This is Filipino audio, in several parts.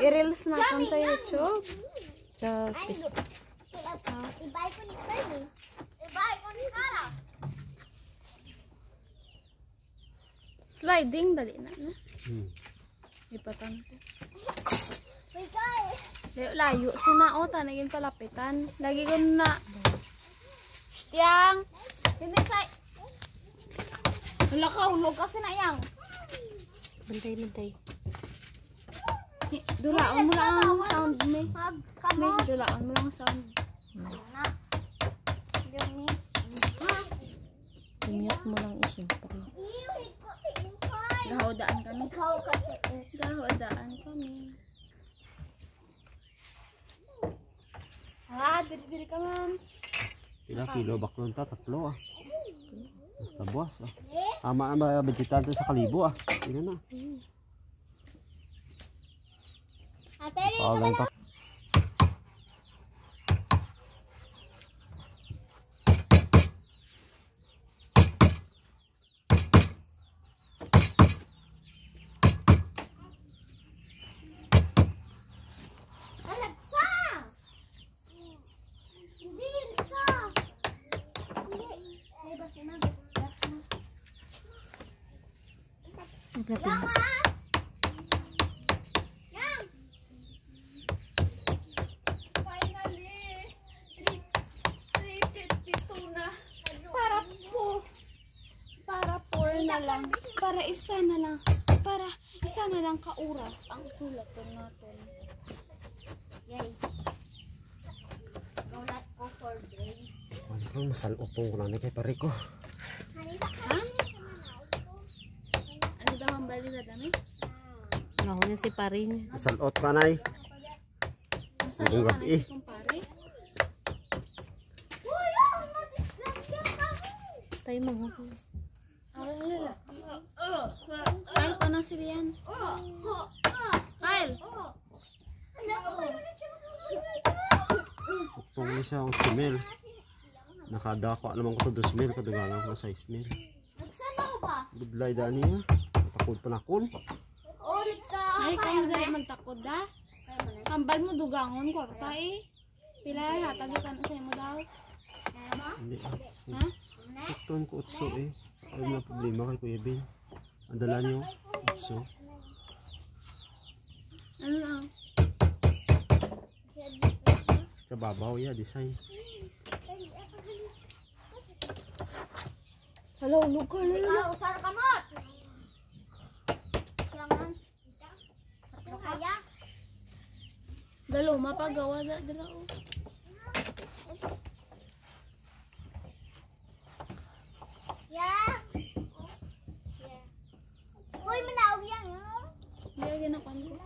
I-reels natin sa YouTube. Sa Facebook. Ibay ko ni Fernie. Ibay ko ni Tara. Sliding, dali na. Ipatan ko. Uy, guys. Layo, sinao, tanagin palapitan. Lagi ko na. Shtiyang. Hindi sa... Wala ka, ulog kasi na yang. Bantay. Dulaon mo lang ang sound, May. May, dulaon mo lang ang sound. Umiyat mo lang siyempre. Gahodaan kami. Gahodaan kami. Diri ka man. Pila kilo baklon ta? 3 ah. Basta buwas ah. Tama ang budgetan sa kalibo ah. Tingnan na. Pawagan ta. Ang Pilipinas. Finally, 352 na. Para 4 na lang. Para isa na lang kauras ang hulaton natin. Yay. Go for days. Ano ko masalupong ko na kay pare ko. Ha? Ano daw ang bali na dami? Ano ko si parin. Masalot ka nay. Masalo ka na si kumpare. Tayo mga ko. Ang lalaki. Kyle ko na si Rian. Kyle! Upong ni siya ang smell. Nakadako naman ko to 2,000 kadugangan ko sa 6,000. Nagsanaw ba? Budlay dani ha. Takod pa nakon. Ulit ka. Ay, kayo dali magtakod da. Kambal mo dugangon, kwarta eh. Pila, hatagitan sa mo daw. Hindi ah. Ha? Sakton ko utso eh. Ay na problema kay Kuya Ben. Ang dala niyo utso. Ano lang? Sa babaw ya design. Hello, look ka na. Ikaw, usar ka mo. Kailangan. Ano kaya? Dalo, mapagawa da dala o. Yeah. Uy, malaog yan. Hindi ka ginakuan ko.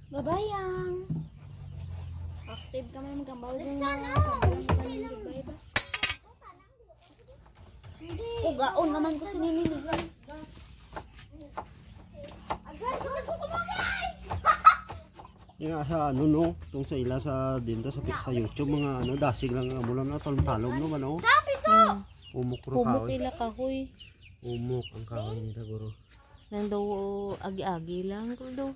Babayang. Active ka man magkambaw din mo. Bye ba? Ugaon naman ko sininilig. Yung sa ano no, tong sa ila sa dinta sa YouTube mga ano dasig lang mo lang na talom no mano. Piso! Umok ro Pumok kahoy. ila kahoy. Umok ang kahoy nila guro. Nang daw agi-agi lang ko daw.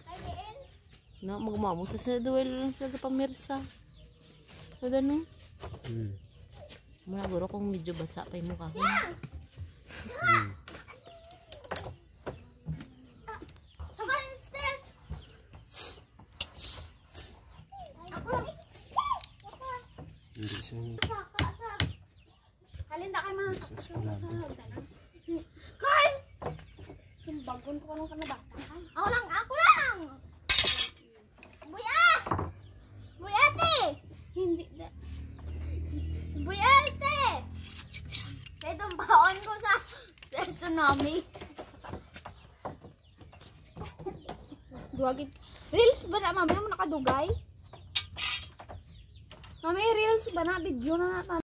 Na magmamo sa duel lang sila pamirsa. So no. Muna guro kung medyo basa pa yung mukha ko. Hindi siya Kalinda kayo mga kakasyon sa hagdanan. Kyle! Sumbagon ko anong kanabata. Ako lang! Buya! Buyate! Hindi da. Buyate! Kaya itong baon ko sa tsunami. Duwagin. Reels ba na? Mamaya mo nakadugay? Mamaya reels ba na? Video na natin.